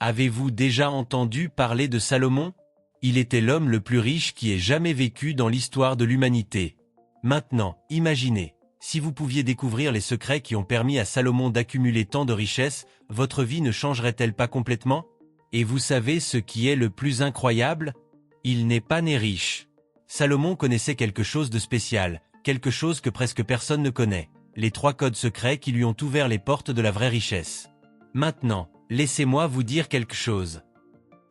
Avez-vous déjà entendu parler de Salomon? Il était l'homme le plus riche qui ait jamais vécu dans l'histoire de l'humanité. Maintenant, imaginez, si vous pouviez découvrir les secrets qui ont permis à Salomon d'accumuler tant de richesses, votre vie ne changerait-elle pas complètement? Et vous savez ce qui est le plus incroyable? Il n'est pas né riche. Salomon connaissait quelque chose de spécial, quelque chose que presque personne ne connaît, les 3 codes secrets qui lui ont ouvert les portes de la vraie richesse. Maintenant, laissez-moi vous dire quelque chose.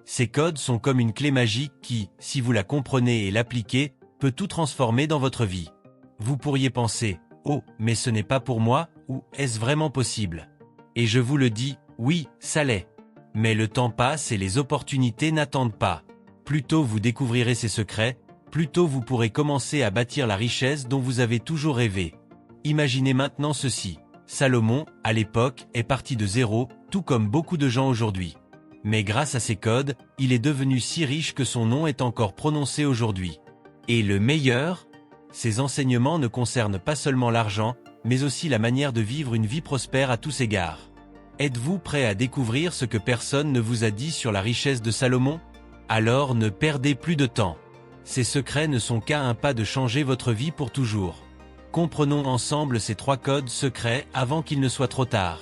Ces codes sont comme une clé magique qui, si vous la comprenez et l'appliquez, peut tout transformer dans votre vie. Vous pourriez penser, « Oh, mais ce n'est pas pour moi » ou « Est-ce vraiment possible ?» Et je vous le dis, oui, ça l'est. Mais le temps passe et les opportunités n'attendent pas. Plus tôt vous découvrirez ces secrets, plus tôt vous pourrez commencer à bâtir la richesse dont vous avez toujours rêvé. Imaginez maintenant ceci. Salomon, à l'époque, est parti de zéro, tout comme beaucoup de gens aujourd'hui. Mais grâce à ces codes, il est devenu si riche que son nom est encore prononcé aujourd'hui. Et le meilleur? Ces enseignements ne concernent pas seulement l'argent, mais aussi la manière de vivre une vie prospère à tous égards. Êtes-vous prêt à découvrir ce que personne ne vous a dit sur la richesse de Salomon? Alors ne perdez plus de temps. Ces secrets ne sont qu'à un pas de changer votre vie pour toujours. Comprenons ensemble ces 3 codes secrets avant qu'il ne soit trop tard.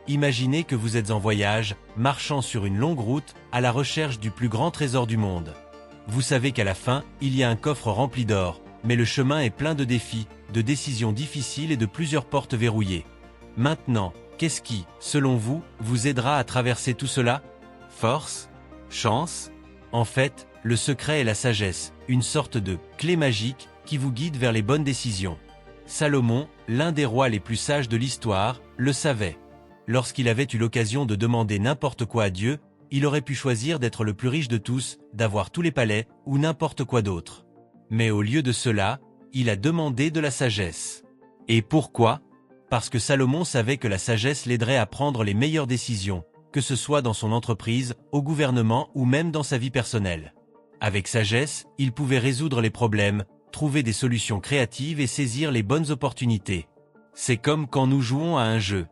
Imaginez que vous êtes en voyage, marchant sur une longue route, à la recherche du plus grand trésor du monde. Vous savez qu'à la fin, il y a un coffre rempli d'or, mais le chemin est plein de défis, de décisions difficiles et de plusieurs portes verrouillées. Maintenant, qu'est-ce qui, selon vous, vous aidera à traverser tout cela? Force? Chance? En fait, le secret est la sagesse, une sorte de clé magique qui vous guide vers les bonnes décisions. Salomon, l'un des rois les plus sages de l'histoire, le savait. Lorsqu'il avait eu l'occasion de demander n'importe quoi à Dieu, il aurait pu choisir d'être le plus riche de tous, d'avoir tous les palais, ou n'importe quoi d'autre. Mais au lieu de cela, il a demandé de la sagesse. Et pourquoi? Parce que Salomon savait que la sagesse l'aiderait à prendre les meilleures décisions, que ce soit dans son entreprise, au gouvernement ou même dans sa vie personnelle. Avec sagesse, il pouvait résoudre les problèmes, trouver des solutions créatives et saisir les bonnes opportunités. C'est comme quand nous jouons à un jeu.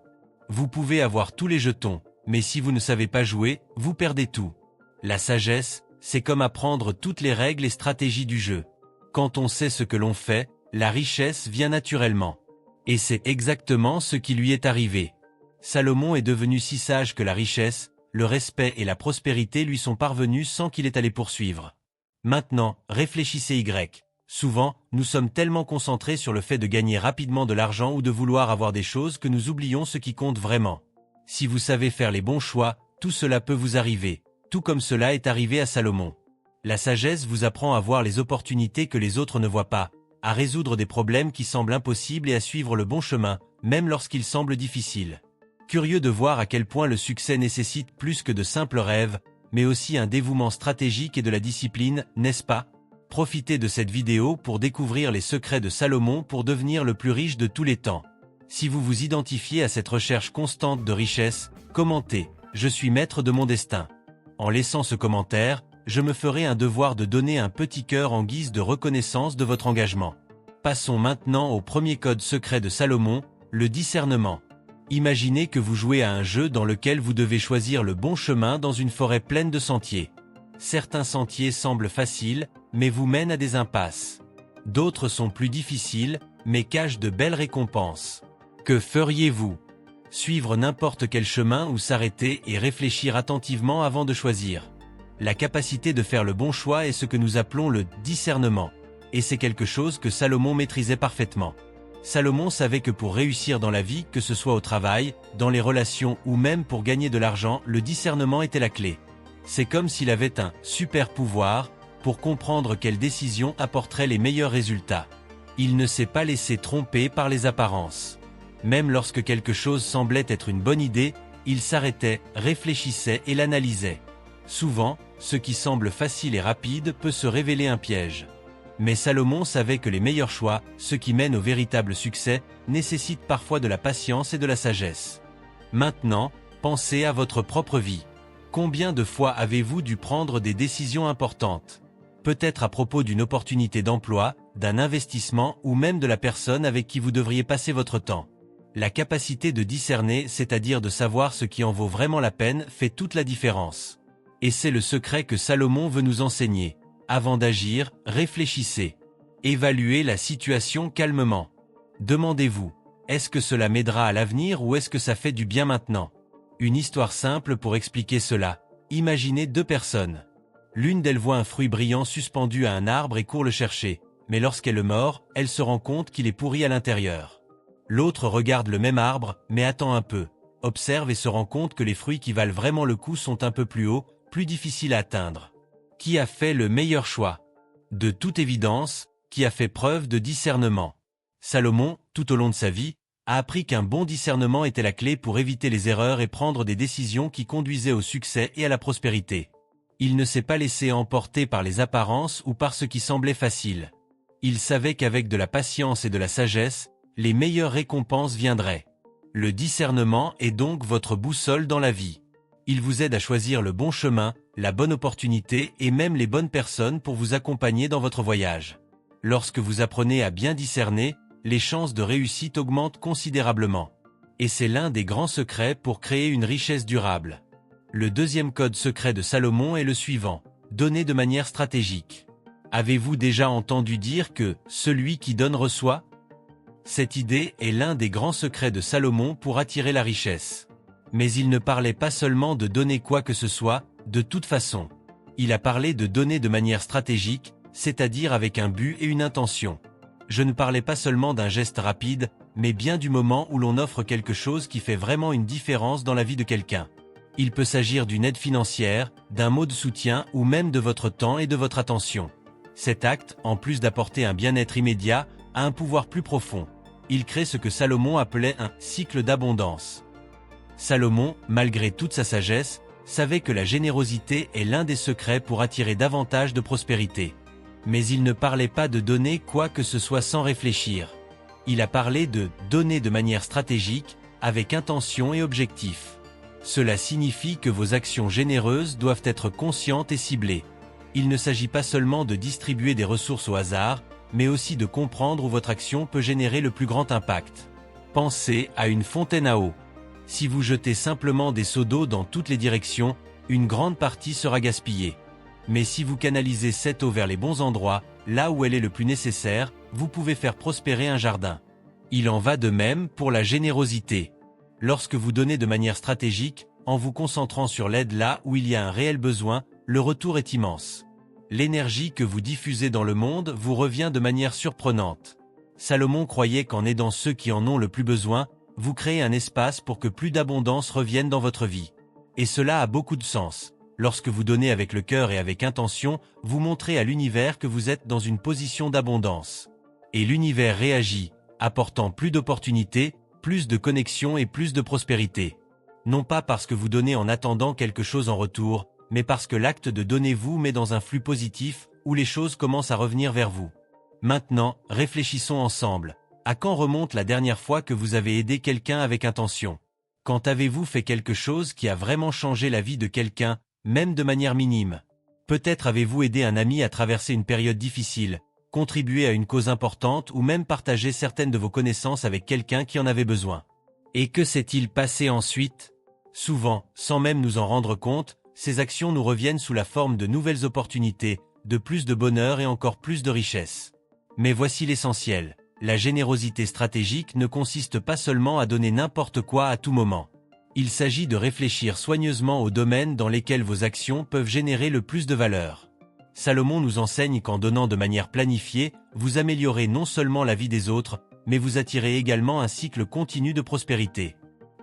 Vous pouvez avoir tous les jetons, mais si vous ne savez pas jouer, vous perdez tout. La sagesse, c'est comme apprendre toutes les règles et stratégies du jeu. Quand on sait ce que l'on fait, la richesse vient naturellement. Et c'est exactement ce qui lui est arrivé. Salomon est devenu si sage que la richesse, le respect et la prospérité lui sont parvenus sans qu'il ait à les poursuivre. Maintenant, réfléchissez Y. Souvent, nous sommes tellement concentrés sur le fait de gagner rapidement de l'argent ou de vouloir avoir des choses que nous oublions ce qui compte vraiment. Si vous savez faire les bons choix, tout cela peut vous arriver, tout comme cela est arrivé à Salomon. La sagesse vous apprend à voir les opportunités que les autres ne voient pas, à résoudre des problèmes qui semblent impossibles et à suivre le bon chemin, même lorsqu'il semble difficile. Curieux de voir à quel point le succès nécessite plus que de simples rêves, mais aussi un dévouement stratégique et de la discipline, n'est-ce pas? Profitez de cette vidéo pour découvrir les secrets de Salomon pour devenir le plus riche de tous les temps. Si vous vous identifiez à cette recherche constante de richesse, commentez « Je suis maître de mon destin ». En laissant ce commentaire, je me ferai un devoir de donner un petit cœur en guise de reconnaissance de votre engagement. Passons maintenant au premier code secret de Salomon, le discernement. Imaginez que vous jouez à un jeu dans lequel vous devez choisir le bon chemin dans une forêt pleine de sentiers. Certains sentiers semblent faciles, mais vous mènent à des impasses. D'autres sont plus difficiles, mais cachent de belles récompenses. Que feriez-vous? Suivre n'importe quel chemin ou s'arrêter et réfléchir attentivement avant de choisir? La capacité de faire le bon choix est ce que nous appelons le discernement. Et c'est quelque chose que Salomon maîtrisait parfaitement. Salomon savait que pour réussir dans la vie, que ce soit au travail, dans les relations ou même pour gagner de l'argent, le discernement était la clé. C'est comme s'il avait un super pouvoir pour comprendre quelles décisions apporteraient les meilleurs résultats. Il ne s'est pas laissé tromper par les apparences. Même lorsque quelque chose semblait être une bonne idée, il s'arrêtait, réfléchissait et l'analysait. Souvent, ce qui semble facile et rapide peut se révéler un piège. Mais Salomon savait que les meilleurs choix, ceux qui mènent au véritable succès, nécessitent parfois de la patience et de la sagesse. Maintenant, pensez à votre propre vie. Combien de fois avez-vous dû prendre des décisions importantes? Peut-être à propos d'une opportunité d'emploi, d'un investissement ou même de la personne avec qui vous devriez passer votre temps. La capacité de discerner, c'est-à-dire de savoir ce qui en vaut vraiment la peine, fait toute la différence. Et c'est le secret que Salomon veut nous enseigner. Avant d'agir, réfléchissez. Évaluez la situation calmement. Demandez-vous, est-ce que cela m'aidera à l'avenir ou est-ce que ça fait du bien maintenant? Une histoire simple pour expliquer cela. Imaginez deux personnes. L'une d'elles voit un fruit brillant suspendu à un arbre et court le chercher, mais lorsqu'elle le mord, elle se rend compte qu'il est pourri à l'intérieur. L'autre regarde le même arbre, mais attend un peu, observe et se rend compte que les fruits qui valent vraiment le coup sont un peu plus hauts, plus difficiles à atteindre. Qui a fait le meilleur choix? De toute évidence, qui a fait preuve de discernement. Salomon, tout au long de sa vie, a appris qu'un bon discernement était la clé pour éviter les erreurs et prendre des décisions qui conduisaient au succès et à la prospérité. Il ne s'est pas laissé emporter par les apparences ou par ce qui semblait facile. Il savait qu'avec de la patience et de la sagesse, les meilleures récompenses viendraient. Le discernement est donc votre boussole dans la vie. Il vous aide à choisir le bon chemin, la bonne opportunité et même les bonnes personnes pour vous accompagner dans votre voyage. Lorsque vous apprenez à bien discerner, les chances de réussite augmentent considérablement. Et c'est l'un des grands secrets pour créer une richesse durable. Le deuxième code secret de Salomon est le suivant: donner de manière stratégique. Avez-vous déjà entendu dire que « celui qui donne reçoit » ? Cette idée est l'un des grands secrets de Salomon pour attirer la richesse. Mais il ne parlait pas seulement de donner quoi que ce soit, de toute façon. Il a parlé de donner de manière stratégique, c'est-à-dire avec un but et une intention. Je ne parlais pas seulement d'un geste rapide, mais bien du moment où l'on offre quelque chose qui fait vraiment une différence dans la vie de quelqu'un. Il peut s'agir d'une aide financière, d'un mot de soutien ou même de votre temps et de votre attention. Cet acte, en plus d'apporter un bien-être immédiat, a un pouvoir plus profond. Il crée ce que Salomon appelait un cycle d'abondance. Salomon, malgré toute sa sagesse, savait que la générosité est l'un des secrets pour attirer davantage de prospérité. Mais il ne parlait pas de donner quoi que ce soit sans réfléchir. Il a parlé de donner de manière stratégique, avec intention et objectif. Cela signifie que vos actions généreuses doivent être conscientes et ciblées. Il ne s'agit pas seulement de distribuer des ressources au hasard, mais aussi de comprendre où votre action peut générer le plus grand impact. Pensez à une fontaine à eau. Si vous jetez simplement des seaux d'eau dans toutes les directions, une grande partie sera gaspillée. Mais si vous canalisez cette eau vers les bons endroits, là où elle est le plus nécessaire, vous pouvez faire prospérer un jardin. Il en va de même pour la générosité. Lorsque vous donnez de manière stratégique, en vous concentrant sur l'aide là où il y a un réel besoin, le retour est immense. L'énergie que vous diffusez dans le monde vous revient de manière surprenante. Salomon croyait qu'en aidant ceux qui en ont le plus besoin, vous créez un espace pour que plus d'abondance revienne dans votre vie. Et cela a beaucoup de sens. Lorsque vous donnez avec le cœur et avec intention, vous montrez à l'univers que vous êtes dans une position d'abondance. Et l'univers réagit, apportant plus d'opportunités, plus de connexions et plus de prospérité. Non pas parce que vous donnez en attendant quelque chose en retour, mais parce que l'acte de donner vous met dans un flux positif, où les choses commencent à revenir vers vous. Maintenant, réfléchissons ensemble. À quand remonte la dernière fois que vous avez aidé quelqu'un avec intention? Quand avez-vous fait quelque chose qui a vraiment changé la vie de quelqu'un, même de manière minime? Peut-être avez-vous aidé un ami à traverser une période difficile, contribué à une cause importante ou même partagé certaines de vos connaissances avec quelqu'un qui en avait besoin. Et que s'est-il passé ensuite? Souvent, sans même nous en rendre compte, ces actions nous reviennent sous la forme de nouvelles opportunités, de plus de bonheur et encore plus de richesse. Mais voici l'essentiel. La générosité stratégique ne consiste pas seulement à donner n'importe quoi à tout moment. Il s'agit de réfléchir soigneusement aux domaines dans lesquels vos actions peuvent générer le plus de valeur. Salomon nous enseigne qu'en donnant de manière planifiée, vous améliorez non seulement la vie des autres, mais vous attirez également un cycle continu de prospérité.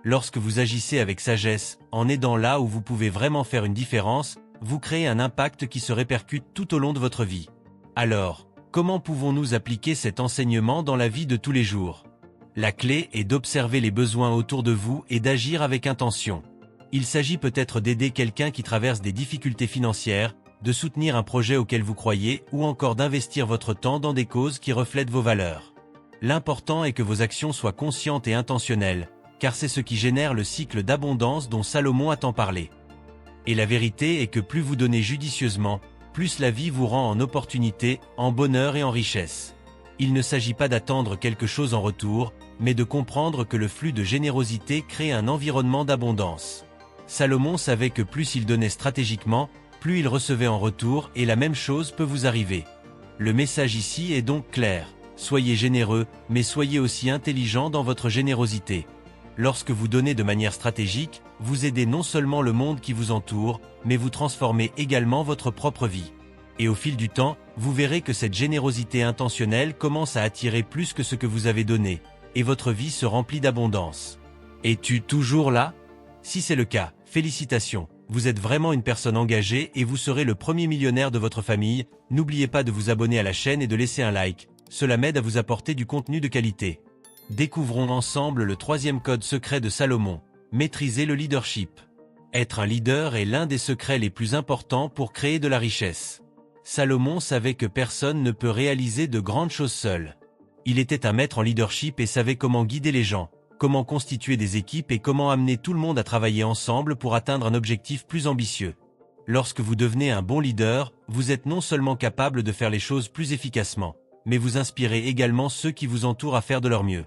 Lorsque vous agissez avec sagesse, en aidant là où vous pouvez vraiment faire une différence, vous créez un impact qui se répercute tout au long de votre vie. Alors, comment pouvons-nous appliquer cet enseignement dans la vie de tous les jours? La clé est d'observer les besoins autour de vous et d'agir avec intention. Il s'agit peut-être d'aider quelqu'un qui traverse des difficultés financières, de soutenir un projet auquel vous croyez ou encore d'investir votre temps dans des causes qui reflètent vos valeurs. L'important est que vos actions soient conscientes et intentionnelles, car c'est ce qui génère le cycle d'abondance dont Salomon a tant parlé. Et la vérité est que plus vous donnez judicieusement, plus la vie vous rend en opportunité, en bonheur et en richesse. Il ne s'agit pas d'attendre quelque chose en retour, mais de comprendre que le flux de générosité crée un environnement d'abondance. Salomon savait que plus il donnait stratégiquement, plus il recevait en retour, et la même chose peut vous arriver. Le message ici est donc clair. Soyez généreux, mais soyez aussi intelligent dans votre générosité. Lorsque vous donnez de manière stratégique, vous aidez non seulement le monde qui vous entoure, mais vous transformez également votre propre vie. Et au fil du temps, vous verrez que cette générosité intentionnelle commence à attirer plus que ce que vous avez donné, et votre vie se remplit d'abondance. Es-tu toujours là? Si c'est le cas, félicitations, vous êtes vraiment une personne engagée et vous serez le premier millionnaire de votre famille. N'oubliez pas de vous abonner à la chaîne et de laisser un like, cela m'aide à vous apporter du contenu de qualité. Découvrons ensemble le troisième code secret de Salomon, maîtriser le leadership. Être un leader est l'un des secrets les plus importants pour créer de la richesse. Salomon savait que personne ne peut réaliser de grandes choses seul. Il était un maître en leadership et savait comment guider les gens, comment constituer des équipes et comment amener tout le monde à travailler ensemble pour atteindre un objectif plus ambitieux. Lorsque vous devenez un bon leader, vous êtes non seulement capable de faire les choses plus efficacement, mais vous inspirez également ceux qui vous entourent à faire de leur mieux.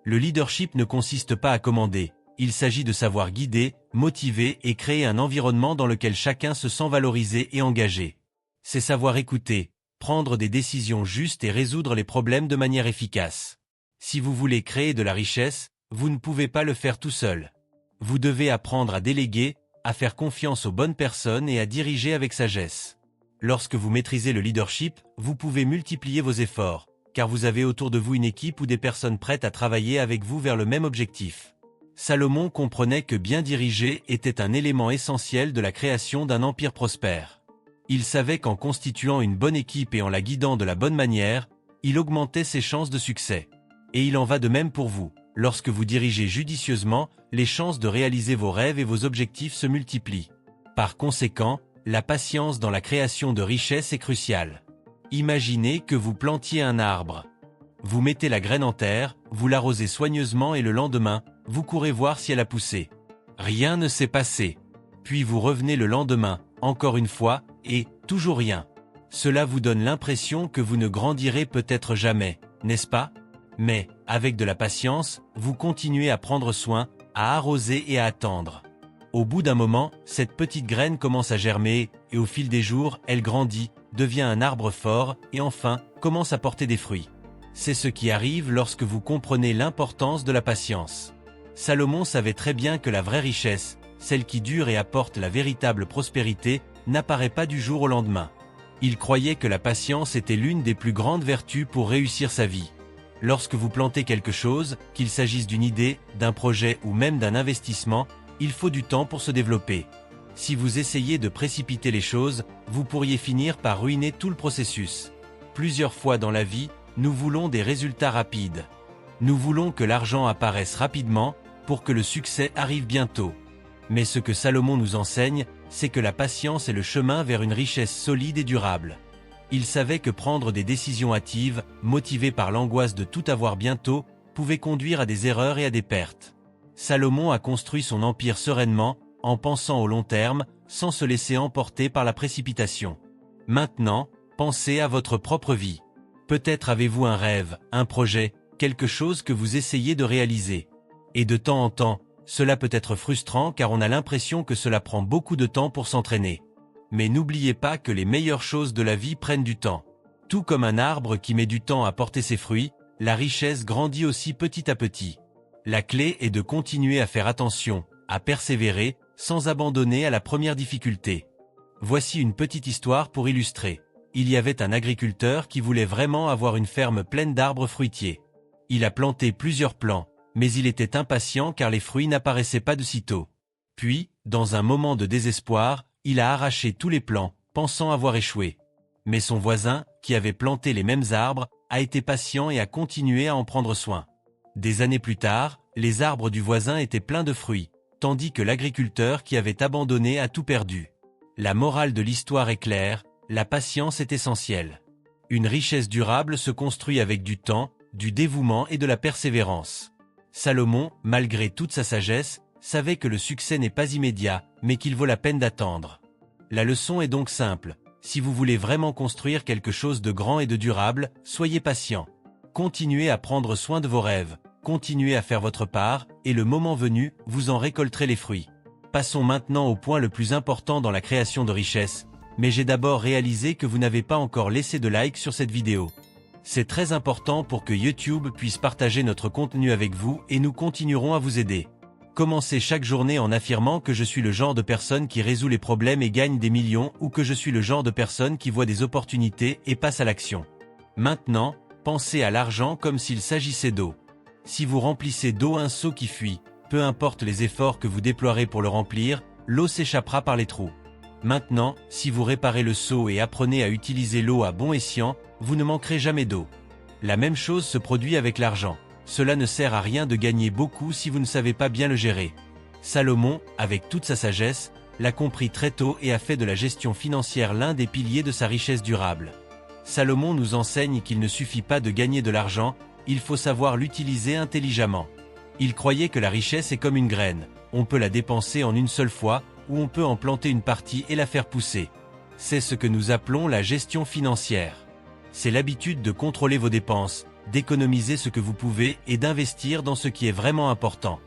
Le leadership ne consiste pas à commander, il s'agit de savoir guider, motiver et créer un environnement dans lequel chacun se sent valorisé et engagé. C'est savoir écouter, prendre des décisions justes et résoudre les problèmes de manière efficace. Si vous voulez créer de la richesse, vous ne pouvez pas le faire tout seul. Vous devez apprendre à déléguer, à faire confiance aux bonnes personnes et à diriger avec sagesse. Lorsque vous maîtrisez le leadership, vous pouvez multiplier vos efforts, car vous avez autour de vous une équipe ou des personnes prêtes à travailler avec vous vers le même objectif. Salomon comprenait que bien diriger était un élément essentiel de la création d'un empire prospère. Il savait qu'en constituant une bonne équipe et en la guidant de la bonne manière, il augmentait ses chances de succès. Et il en va de même pour vous. Lorsque vous dirigez judicieusement, les chances de réaliser vos rêves et vos objectifs se multiplient. Par conséquent, la patience dans la création de richesses est cruciale. Imaginez que vous plantiez un arbre. Vous mettez la graine en terre, vous l'arrosez soigneusement et le lendemain, vous courez voir si elle a poussé. Rien ne s'est passé. Puis vous revenez le lendemain, encore une fois, et toujours rien. Cela vous donne l'impression que vous ne grandirez peut-être jamais, n'est-ce pas? Mais, avec de la patience, vous continuez à prendre soin, à arroser et à attendre. Au bout d'un moment, cette petite graine commence à germer, et au fil des jours, elle grandit, devient un arbre fort, et enfin, commence à porter des fruits. C'est ce qui arrive lorsque vous comprenez l'importance de la patience. Salomon savait très bien que la vraie richesse, celle qui dure et apporte la véritable prospérité, n'apparaît pas du jour au lendemain. Il croyait que la patience était l'une des plus grandes vertus pour réussir sa vie. Lorsque vous plantez quelque chose, qu'il s'agisse d'une idée, d'un projet ou même d'un investissement, il faut du temps pour se développer. Si vous essayez de précipiter les choses, vous pourriez finir par ruiner tout le processus. Plusieurs fois dans la vie, nous voulons des résultats rapides. Nous voulons que l'argent apparaisse rapidement, pour que le succès arrive bientôt. Mais ce que Salomon nous enseigne, c'est que la patience est le chemin vers une richesse solide et durable. Il savait que prendre des décisions hâtives, motivées par l'angoisse de tout avoir bientôt, pouvait conduire à des erreurs et à des pertes. Salomon a construit son empire sereinement, en pensant au long terme, sans se laisser emporter par la précipitation. Maintenant, pensez à votre propre vie. Peut-être avez-vous un rêve, un projet, quelque chose que vous essayez de réaliser. Et de temps en temps, cela peut être frustrant car on a l'impression que cela prend beaucoup de temps pour s'entraîner. Mais n'oubliez pas que les meilleures choses de la vie prennent du temps. Tout comme un arbre qui met du temps à porter ses fruits, la richesse grandit aussi petit à petit. La clé est de continuer à faire attention, à persévérer, sans abandonner à la première difficulté. Voici une petite histoire pour illustrer. Il y avait un agriculteur qui voulait vraiment avoir une ferme pleine d'arbres fruitiers. Il a planté plusieurs plants, mais il était impatient car les fruits n'apparaissaient pas de sitôt. Puis, dans un moment de désespoir, il a arraché tous les plants, pensant avoir échoué. Mais son voisin, qui avait planté les mêmes arbres, a été patient et a continué à en prendre soin. Des années plus tard, les arbres du voisin étaient pleins de fruits, tandis que l'agriculteur qui avait abandonné a tout perdu. La morale de l'histoire est claire, la patience est essentielle. Une richesse durable se construit avec du temps, du dévouement et de la persévérance. Salomon, malgré toute sa sagesse, savait que le succès n'est pas immédiat, mais qu'il vaut la peine d'attendre. La leçon est donc simple. Si vous voulez vraiment construire quelque chose de grand et de durable, soyez patient. Continuez à prendre soin de vos rêves. continuez à faire votre part, et le moment venu, vous en récolterez les fruits. Passons maintenant au point le plus important dans la création de richesse, mais j'ai d'abord réalisé que vous n'avez pas encore laissé de like sur cette vidéo. C'est très important pour que YouTube puisse partager notre contenu avec vous et nous continuerons à vous aider. Commencez chaque journée en affirmant que je suis le genre de personne qui résout les problèmes et gagne des millions ou que je suis le genre de personne qui voit des opportunités et passe à l'action. Maintenant, pensez à l'argent comme s'il s'agissait d'eau. Si vous remplissez d'eau un seau qui fuit, peu importe les efforts que vous déploierez pour le remplir, l'eau s'échappera par les trous. Maintenant, si vous réparez le seau et apprenez à utiliser l'eau à bon escient, vous ne manquerez jamais d'eau. La même chose se produit avec l'argent. Cela ne sert à rien de gagner beaucoup si vous ne savez pas bien le gérer. Salomon, avec toute sa sagesse, l'a compris très tôt et a fait de la gestion financière l'un des piliers de sa richesse durable. Salomon nous enseigne qu'il ne suffit pas de gagner de l'argent, il faut savoir l'utiliser intelligemment. Il croyait que la richesse est comme une graine, on peut la dépenser en une seule fois, ou on peut en planter une partie et la faire pousser. C'est ce que nous appelons la gestion financière. C'est l'habitude de contrôler vos dépenses, d'économiser ce que vous pouvez et d'investir dans ce qui est vraiment important.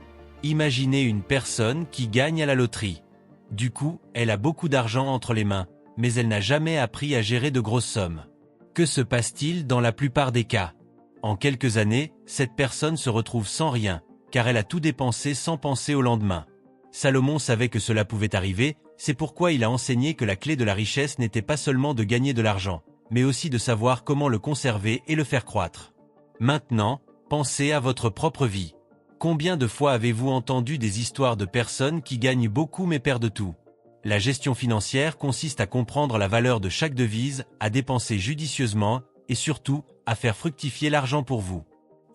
Imaginez une personne qui gagne à la loterie. Du coup, elle a beaucoup d'argent entre les mains, mais elle n'a jamais appris à gérer de grosses sommes. Que se passe-t-il dans la plupart des cas? En quelques années, cette personne se retrouve sans rien, car elle a tout dépensé sans penser au lendemain. Salomon savait que cela pouvait arriver, c'est pourquoi il a enseigné que la clé de la richesse n'était pas seulement de gagner de l'argent, mais aussi de savoir comment le conserver et le faire croître. Maintenant, pensez à votre propre vie. Combien de fois avez-vous entendu des histoires de personnes qui gagnent beaucoup mais perdent tout? La gestion financière consiste à comprendre la valeur de chaque devise, à dépenser judicieusement, et surtout, à faire fructifier l'argent pour vous.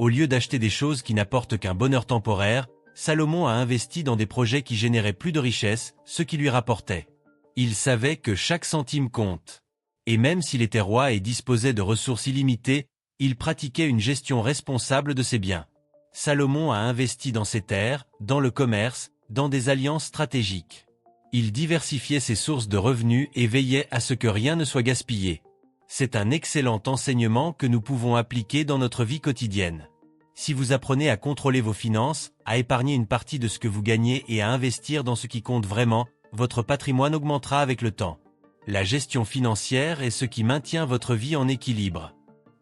Au lieu d'acheter des choses qui n'apportent qu'un bonheur temporaire, Salomon a investi dans des projets qui généraient plus de richesse, ce qui lui rapportait. Il savait que chaque centime compte. Et même s'il était roi et disposait de ressources illimitées, il pratiquait une gestion responsable de ses biens. Salomon a investi dans ses terres, dans le commerce, dans des alliances stratégiques. Il diversifiait ses sources de revenus et veillait à ce que rien ne soit gaspillé. C'est un excellent enseignement que nous pouvons appliquer dans notre vie quotidienne. Si vous apprenez à contrôler vos finances, à épargner une partie de ce que vous gagnez et à investir dans ce qui compte vraiment, votre patrimoine augmentera avec le temps. La gestion financière est ce qui maintient votre vie en équilibre.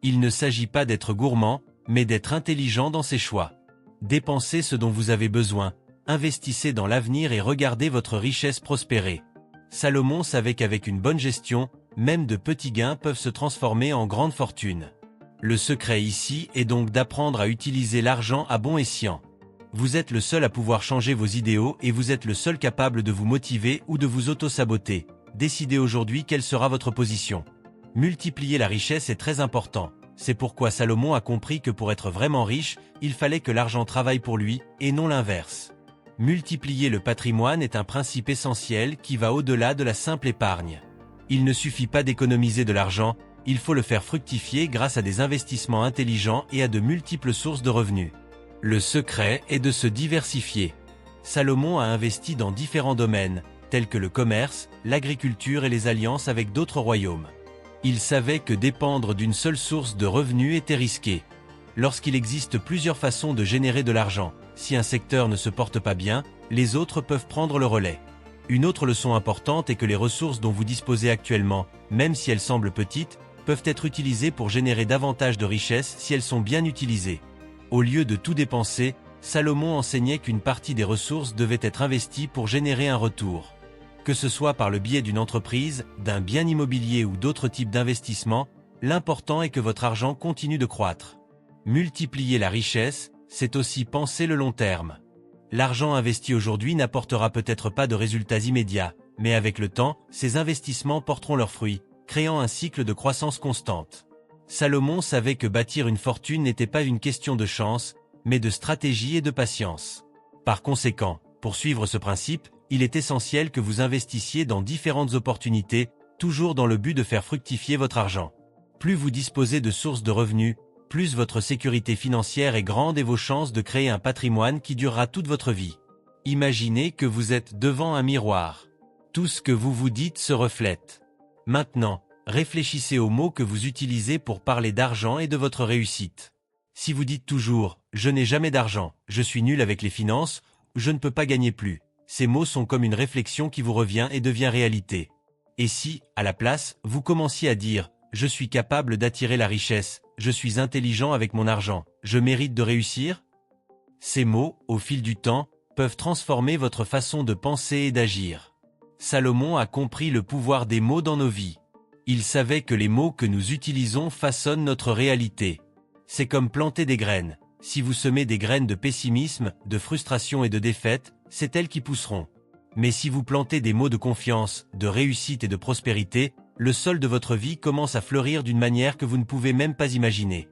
Il ne s'agit pas d'être gourmand, mais d'être intelligent dans ses choix. Dépensez ce dont vous avez besoin, investissez dans l'avenir et regardez votre richesse prospérer. Salomon savait qu'avec une bonne gestion, même de petits gains peuvent se transformer en grandes fortunes. Le secret ici est donc d'apprendre à utiliser l'argent à bon escient. Vous êtes le seul à pouvoir changer vos idéaux et vous êtes le seul capable de vous motiver ou de vous auto-saboter. Décidez aujourd'hui quelle sera votre position. Multiplier la richesse est très important. C'est pourquoi Salomon a compris que pour être vraiment riche, il fallait que l'argent travaille pour lui, et non l'inverse. Multiplier le patrimoine est un principe essentiel qui va au-delà de la simple épargne. Il ne suffit pas d'économiser de l'argent, il faut le faire fructifier grâce à des investissements intelligents et à de multiples sources de revenus. Le secret est de se diversifier. Salomon a investi dans différents domaines, tels que le commerce, l'agriculture et les alliances avec d'autres royaumes. Il savait que dépendre d'une seule source de revenus était risqué. Lorsqu'il existe plusieurs façons de générer de l'argent, si un secteur ne se porte pas bien, les autres peuvent prendre le relais. Une autre leçon importante est que les ressources dont vous disposez actuellement, même si elles semblent petites, peuvent être utilisées pour générer davantage de richesses si elles sont bien utilisées. Au lieu de tout dépenser, Salomon enseignait qu'une partie des ressources devait être investie pour générer un retour. Que ce soit par le biais d'une entreprise, d'un bien immobilier ou d'autres types d'investissements, l'important est que votre argent continue de croître. Multiplier la richesse, c'est aussi penser le long terme. L'argent investi aujourd'hui n'apportera peut-être pas de résultats immédiats, mais avec le temps, ces investissements porteront leurs fruits, créant un cycle de croissance constante. Salomon savait que bâtir une fortune n'était pas une question de chance, mais de stratégie et de patience. Par conséquent, pour suivre ce principe, il est essentiel que vous investissiez dans différentes opportunités, toujours dans le but de faire fructifier votre argent. Plus vous disposez de sources de revenus, plus votre sécurité financière est grande et vos chances de créer un patrimoine qui durera toute votre vie. Imaginez que vous êtes devant un miroir. Tout ce que vous vous dites se reflète. Maintenant, réfléchissez aux mots que vous utilisez pour parler d'argent et de votre réussite. Si vous dites toujours je n'ai jamais d'argent, je suis nul avec les finances, je ne peux pas gagner plus. Ces mots sont comme une réflexion qui vous revient et devient réalité. Et si, à la place, vous commenciez à dire « Je suis capable d'attirer la richesse, je suis intelligent avec mon argent, je mérite de réussir », ces mots, au fil du temps, peuvent transformer votre façon de penser et d'agir. Salomon a compris le pouvoir des mots dans nos vies. Il savait que les mots que nous utilisons façonnent notre réalité. C'est comme planter des graines. Si vous semez des graines de pessimisme, de frustration et de défaite, c'est elles qui pousseront. Mais si vous plantez des mots de confiance, de réussite et de prospérité, le sol de votre vie commence à fleurir d'une manière que vous ne pouvez même pas imaginer.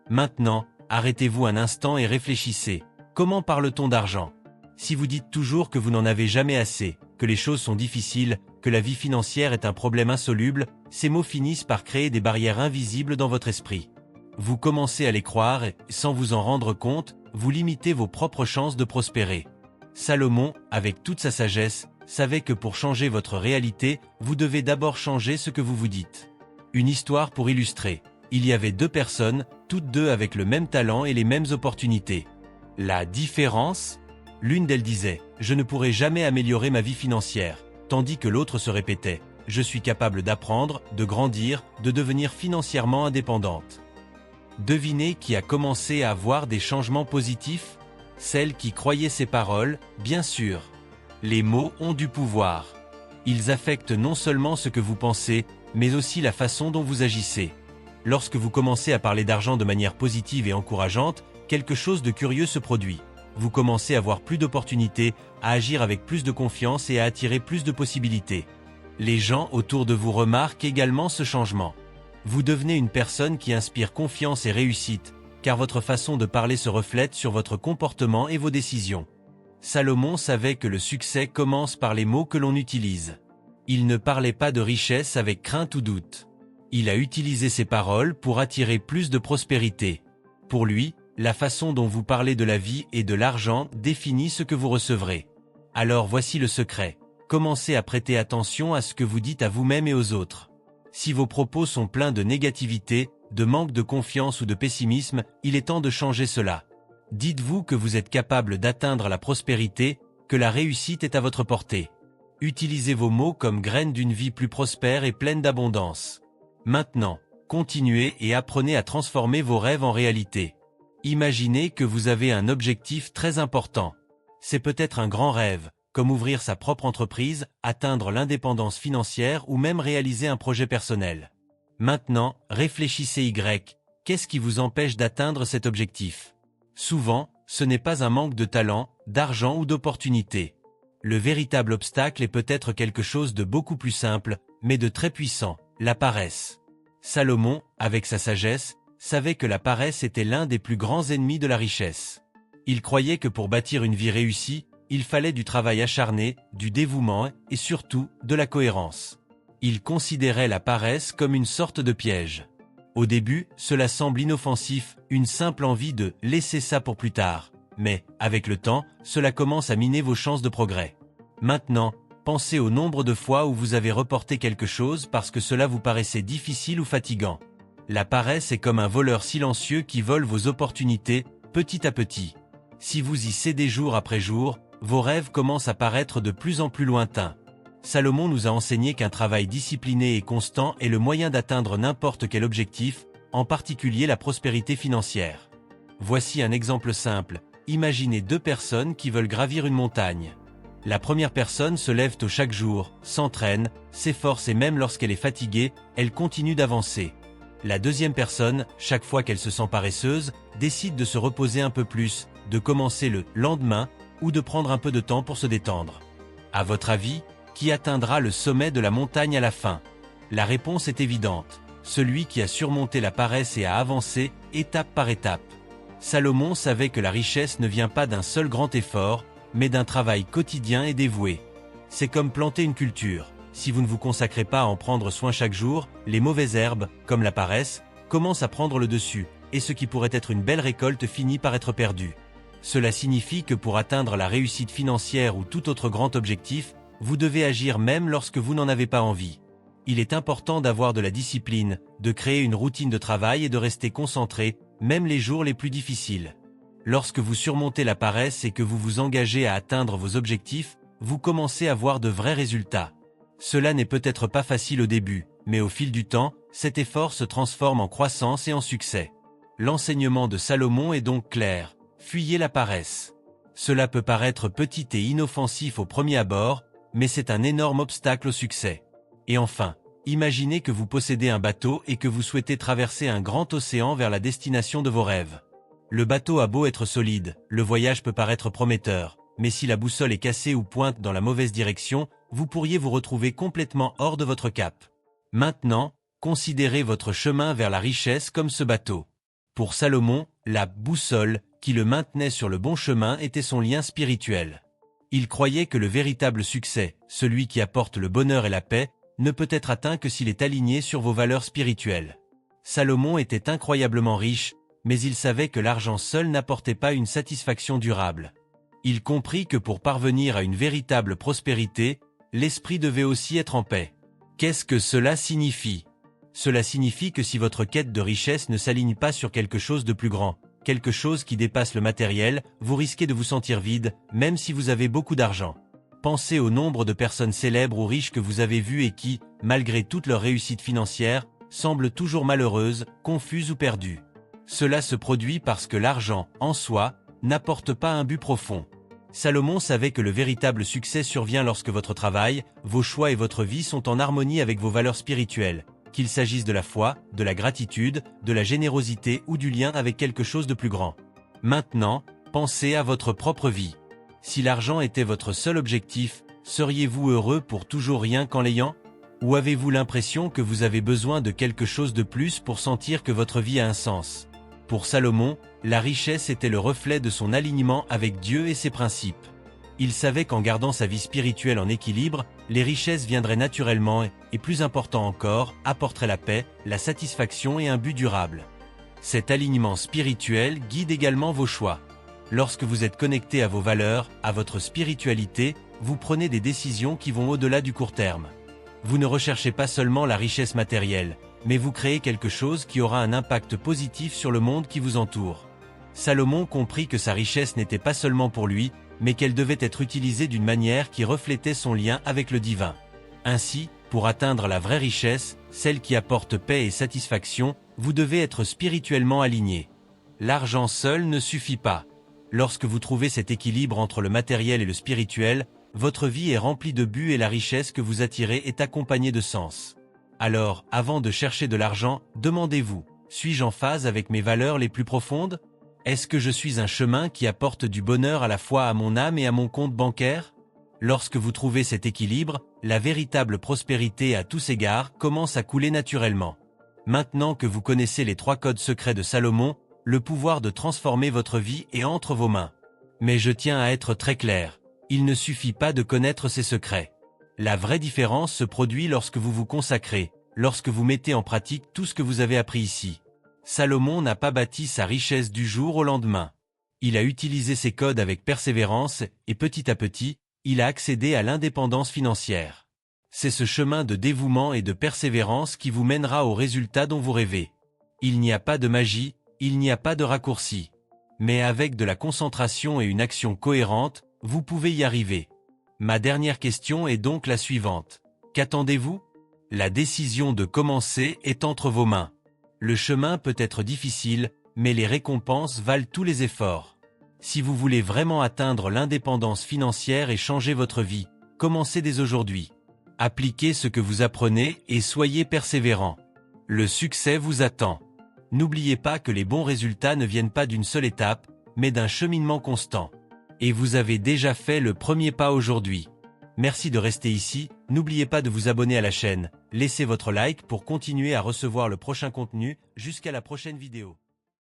Maintenant, arrêtez-vous un instant et réfléchissez. Comment parle-t-on d'argent? Si vous dites toujours que vous n'en avez jamais assez, que les choses sont difficiles, que la vie financière est un problème insoluble, ces mots finissent par créer des barrières invisibles dans votre esprit. Vous commencez à les croire et, sans vous en rendre compte, vous limitez vos propres chances de prospérer. Salomon, avec toute sa sagesse, savait que pour changer votre réalité, vous devez d'abord changer ce que vous vous dites. Une histoire pour illustrer. Il y avait deux personnes, toutes deux avec le même talent et les mêmes opportunités. La différence? L'une d'elles disait « Je ne pourrai jamais améliorer ma vie financière », tandis que l'autre se répétait « Je suis capable d'apprendre, de grandir, de devenir financièrement indépendante ». Devinez qui a commencé à avoir des changements positifs? Celle qui croyait ses paroles, bien sûr. Les mots ont du pouvoir. Ils affectent non seulement ce que vous pensez, mais aussi la façon dont vous agissez. Lorsque vous commencez à parler d'argent de manière positive et encourageante, quelque chose de curieux se produit. Vous commencez à avoir plus d'opportunités, à agir avec plus de confiance et à attirer plus de possibilités. Les gens autour de vous remarquent également ce changement. Vous devenez une personne qui inspire confiance et réussite, car votre façon de parler se reflète sur votre comportement et vos décisions. Salomon savait que le succès commence par les mots que l'on utilise. Il ne parlait pas de richesse avec crainte ou doute. Il a utilisé ses paroles pour attirer plus de prospérité. Pour lui, la façon dont vous parlez de la vie et de l'argent définit ce que vous recevrez. Alors voici le secret. Commencez à prêter attention à ce que vous dites à vous-même et aux autres. Si vos propos sont pleins de négativité, de manque de confiance ou de pessimisme, il est temps de changer cela. Dites-vous que vous êtes capable d'atteindre la prospérité, que la réussite est à votre portée. Utilisez vos mots comme graines d'une vie plus prospère et pleine d'abondance. Maintenant, continuez et apprenez à transformer vos rêves en réalité. Imaginez que vous avez un objectif très important. C'est peut-être un grand rêve, comme ouvrir sa propre entreprise, atteindre l'indépendance financière ou même réaliser un projet personnel. Maintenant, réfléchissez qu'est-ce qui vous empêche d'atteindre cet objectif? Souvent, ce n'est pas un manque de talent, d'argent ou d'opportunité. Le véritable obstacle est peut-être quelque chose de beaucoup plus simple, mais de très puissant, la paresse. Salomon, avec sa sagesse, savait que la paresse était l'un des plus grands ennemis de la richesse. Il croyait que pour bâtir une vie réussie, il fallait du travail acharné, du dévouement et surtout de la cohérence. Il considérait la paresse comme une sorte de piège. Au début, cela semble inoffensif, une simple envie de « laisser ça pour plus tard ». Mais, avec le temps, cela commence à miner vos chances de progrès. Maintenant, pensez au nombre de fois où vous avez reporté quelque chose parce que cela vous paraissait difficile ou fatigant. La paresse est comme un voleur silencieux qui vole vos opportunités, petit à petit. Si vous y cédez jour après jour, vos rêves commencent à paraître de plus en plus lointains. Salomon nous a enseigné qu'un travail discipliné et constant est le moyen d'atteindre n'importe quel objectif, en particulier la prospérité financière. Voici un exemple simple. Imaginez deux personnes qui veulent gravir une montagne. La première personne se lève tôt chaque jour, s'entraîne, s'efforce et même lorsqu'elle est fatiguée, elle continue d'avancer. La deuxième personne, chaque fois qu'elle se sent paresseuse, décide de se reposer un peu plus, de commencer le lendemain ou de prendre un peu de temps pour se détendre. À votre avis, qui atteindra le sommet de la montagne à la fin? La réponse est évidente. Celui qui a surmonté la paresse et a avancé, étape par étape. Salomon savait que la richesse ne vient pas d'un seul grand effort, mais d'un travail quotidien et dévoué. C'est comme planter une culture. Si vous ne vous consacrez pas à en prendre soin chaque jour, les mauvaises herbes, comme la paresse, commencent à prendre le dessus, et ce qui pourrait être une belle récolte finit par être perdu. Cela signifie que pour atteindre la réussite financière ou tout autre grand objectif, vous devez agir même lorsque vous n'en avez pas envie. Il est important d'avoir de la discipline, de créer une routine de travail et de rester concentré, même les jours les plus difficiles. Lorsque vous surmontez la paresse et que vous vous engagez à atteindre vos objectifs, vous commencez à voir de vrais résultats. Cela n'est peut-être pas facile au début, mais au fil du temps, cet effort se transforme en croissance et en succès. L'enseignement de Salomon est donc clair: fuyez la paresse. Cela peut paraître petit et inoffensif au premier abord, mais c'est un énorme obstacle au succès. Et enfin, imaginez que vous possédez un bateau et que vous souhaitez traverser un grand océan vers la destination de vos rêves. Le bateau a beau être solide, le voyage peut paraître prometteur, mais si la boussole est cassée ou pointe dans la mauvaise direction, vous pourriez vous retrouver complètement hors de votre cap. Maintenant, considérez votre chemin vers la richesse comme ce bateau. Pour Salomon, la boussole, qui le maintenait sur le bon chemin, était son lien spirituel. Il croyait que le véritable succès, celui qui apporte le bonheur et la paix, ne peut être atteint que s'il est aligné sur vos valeurs spirituelles. Salomon était incroyablement riche, mais il savait que l'argent seul n'apportait pas une satisfaction durable. Il comprit que pour parvenir à une véritable prospérité, l'esprit devait aussi être en paix. Qu'est-ce que cela signifie? Cela signifie que si votre quête de richesse ne s'aligne pas sur quelque chose de plus grand, quelque chose qui dépasse le matériel, vous risquez de vous sentir vide, même si vous avez beaucoup d'argent. Pensez au nombre de personnes célèbres ou riches que vous avez vues et qui, malgré toute leur réussite financière, semblent toujours malheureuses, confuses ou perdues. Cela se produit parce que l'argent, en soi, n'apporte pas un but profond. Salomon savait que le véritable succès survient lorsque votre travail, vos choix et votre vie sont en harmonie avec vos valeurs spirituelles, qu'il s'agisse de la foi, de la gratitude, de la générosité ou du lien avec quelque chose de plus grand. Maintenant, pensez à votre propre vie. Si l'argent était votre seul objectif, seriez-vous heureux pour toujours rien qu'en l'ayant? Ou avez-vous l'impression que vous avez besoin de quelque chose de plus pour sentir que votre vie a un sens? Pour Salomon, la richesse était le reflet de son alignement avec Dieu et ses principes. Il savait qu'en gardant sa vie spirituelle en équilibre, les richesses viendraient naturellement et, plus important encore, apporteraient la paix, la satisfaction et un but durable. Cet alignement spirituel guide également vos choix. Lorsque vous êtes connecté à vos valeurs, à votre spiritualité, vous prenez des décisions qui vont au-delà du court terme. Vous ne recherchez pas seulement la richesse matérielle, mais vous créez quelque chose qui aura un impact positif sur le monde qui vous entoure. Salomon comprit que sa richesse n'était pas seulement pour lui, mais qu'elle devait être utilisée d'une manière qui reflétait son lien avec le divin. Ainsi, pour atteindre la vraie richesse, celle qui apporte paix et satisfaction, vous devez être spirituellement aligné. L'argent seul ne suffit pas. Lorsque vous trouvez cet équilibre entre le matériel et le spirituel, votre vie est remplie de buts et la richesse que vous attirez est accompagnée de sens. Alors, avant de chercher de l'argent, demandez-vous, suis-je en phase avec mes valeurs les plus profondes? Est-ce que je suis un chemin qui apporte du bonheur à la fois à mon âme et à mon compte bancaire? Lorsque vous trouvez cet équilibre, la véritable prospérité à tous égards commence à couler naturellement. Maintenant que vous connaissez les 3 codes secrets de Salomon, le pouvoir de transformer votre vie est entre vos mains. Mais je tiens à être très clair, il ne suffit pas de connaître ces secrets. La vraie différence se produit lorsque vous vous consacrez, lorsque vous mettez en pratique tout ce que vous avez appris ici. Salomon n'a pas bâti sa richesse du jour au lendemain. Il a utilisé ces codes avec persévérance et petit à petit, il a accédé à l'indépendance financière. C'est ce chemin de dévouement et de persévérance qui vous mènera au résultat dont vous rêvez. Il n'y a pas de magie, il n'y a pas de raccourci. Mais avec de la concentration et une action cohérente, vous pouvez y arriver. Ma dernière question est donc la suivante. Qu'attendez-vous? La décision de commencer est entre vos mains. Le chemin peut être difficile, mais les récompenses valent tous les efforts. Si vous voulez vraiment atteindre l'indépendance financière et changer votre vie, commencez dès aujourd'hui. Appliquez ce que vous apprenez et soyez persévérant. Le succès vous attend. N'oubliez pas que les bons résultats ne viennent pas d'une seule étape, mais d'un cheminement constant. Et vous avez déjà fait le premier pas aujourd'hui. Merci de rester ici, n'oubliez pas de vous abonner à la chaîne, laissez votre like pour continuer à recevoir le prochain contenu, jusqu'à la prochaine vidéo.